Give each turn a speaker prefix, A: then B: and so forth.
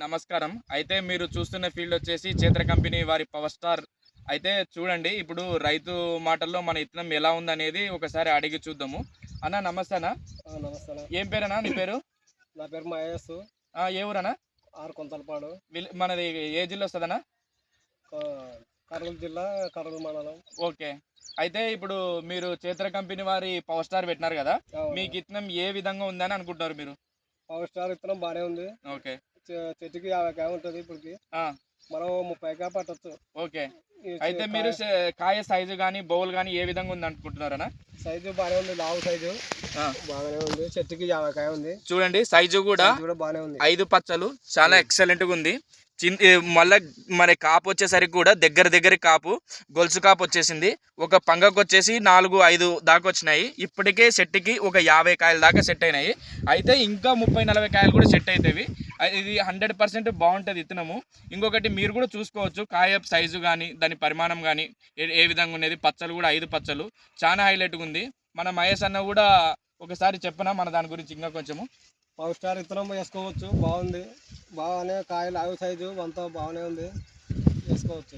A: నమస్కారం. అయితే మీరు చూస్తున్న ఫీల్డ్ వచ్చేసి చేత్ర కంపెనీ వారి పవర్ స్టార్. అయితే చూడండి ఇప్పుడు రైతు మాటల్లో మన ఇత్తనం ఎలా ఉందనేది ఒకసారి అడిగి చూద్దాము. అన్న నమస్తే అన్న.
B: నమస్తే అన్న.
A: ఏం పేరన్నా నీ పేరు?
B: నా పేరు మహేష్.
A: ఏ ఊరన్నా?
B: కొంతలపాడు.
A: మనది ఏ జిల్లా వస్తదన్నా?
B: కర్నూలు జిల్లా, కర్నూలు మండలం.
A: ఓకే. అయితే ఇప్పుడు మీరు చేత్ర కంపెనీ వారి పవర్ స్టార్ పెట్టినారు కదా!
B: అవును.
A: మీకు ఇత్తనం ఏ విధంగా ఉందని అనుకుంటున్నారు మీరు?
B: పవర్ స్టార్ విత్తనం బాగానే ఉంది.
A: ఓకే.
B: చెట్టుకి 50 కాయ ఉంటుంది ఇప్పటికి.
A: ఆ!
B: మనం 30 కాయ పట్టొచ్చు.
A: ఓకే.
B: ఈ
A: అయితే మీరు కాయ సైజు గాని, బౌల్ గాని ఏ విధంగా ఉందనుకుంటున్నారన్నా?
B: సైజు బాగానే ఉంది, లావు సైజు
A: ఆ!
B: బాగానే ఉంది. చెట్టుకి 50 కాయ ఉంది.
A: చూడండి సైజు కూడా
B: బాగానే ఉంది.
A: 5 పచ్చలు చాలా ఎక్సలెంట్‌గా ఉంది. మళ్ళా మరి కాపు వచ్చేసరికి కూడా దగ్గర కాపు, గొలుసు కాపు వచ్చేసింది. ఒక పంగకొచ్చేసి 4, 5 దాకా వచ్చినాయి. ఇప్పటికే సెట్‌కి ఒక 50 కాయల దాకా సెట్ అయినాయి. అయితే ఇంకా 30, 40 కాయలు కూడా సెట్ అవుతాయి. ఇది 100% బాగుంటుంది ఇత్తనము. ఇంకొకటి మీరు కూడా చూసుకోవచ్చు కాయ సైజు కానీ, దాని పరిమాణం కానీ ఏ విధంగా ఉన్నది. పచ్చలు కూడా 5 పచ్చలు చాలా హైలైట్‌గా ఉంది. మన మహేష్ అన్న కూడా ఒకసారి చెప్పనా మన దాని గురించి ఇంకా కొంచెము?
B: పవర్ స్టార్ విత్తనం వేసుకోవచ్చు, బాగుంది. బాగానే కాయలు లావు సైజు అంతా బాగానే ఉంది, వేసుకోవచ్చు.